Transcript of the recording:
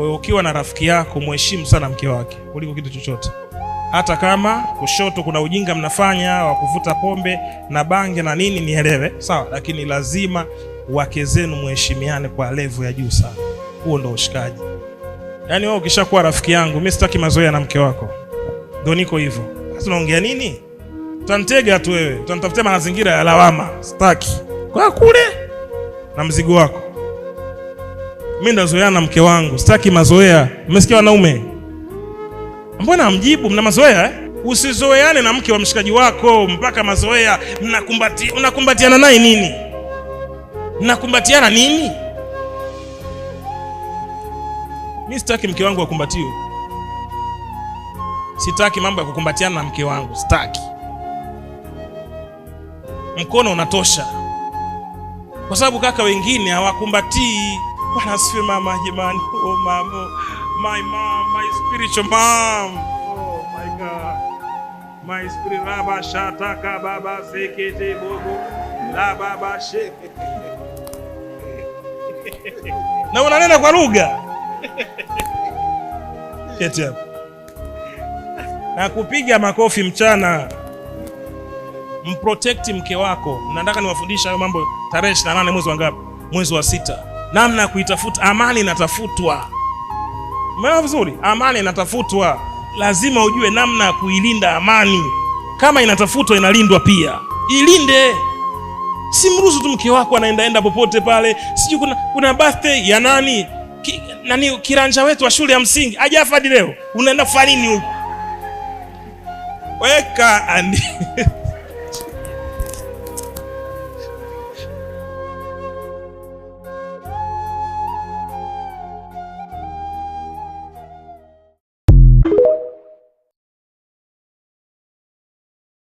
Kwa hiyo ukiwa na rafiki yako, mheshimu sana mke wake kuliko kitu chochote. Hata kama kushoto kuna ujinga mnafanya wa kuvuta pombe na bange na nini, nielewe, sawa, lakini lazima wake zenu mheshimiane kwa level ya juu sana. Huo ndio ushikaji. Yaani wewe ukishakuwa rafiki yangu, mimi sitaki mazoea na mke wako. Ndio niko hivyo. Sasa unaongea nini? Utanitega tu wewe, utanitafutia mazingira ya lawama. Sitaki. Kwa kule na mzigo wako. Mimi ndazoea na mke wangu, sitaki mazoea. Umesikia wanaume? Mbona hamjibu? Mna mazoea eh? Usizoeane na mke wa mshikaji wako mpaka mazoea. Unakumbatiana naye nini? Mnakumbatiana nini? Mimi sitaki mke wangu akumbatiwe. Sitaki mambo ya kukumbatiana na mke wangu, sitaki. Mkono unatosha. Kwa sababu kaka wengine hawakumbatii. Bwana asifiwe mama jamani. Oh mama, my mom, my spiritual mom. Oh my God. My spirit baba shataka baba sekete bobo. La baba sheke. Na unanena kwa lugha. Keti hapo. Na kupiga makofi mchana. Mprotect mke wako. Nataka niwafundisha hayo mambo tarehe 28 mwezi wa ngapi? Mwezi wa 6. Namna kuitafuta amani, inatafutwa. Umeona vizuri? Amani inatafutwa. Lazima ujue namna ya kuilinda amani. Kama inatafutwa inalindwa pia. Ilinde. Simruhusu tu mke wako anaenda popote pale. Sijui kuna birthday ya nani? Kiranja wetu wa shule ya msingi. Hajafa hadi leo. Unaenda kufanya nini huko? Weka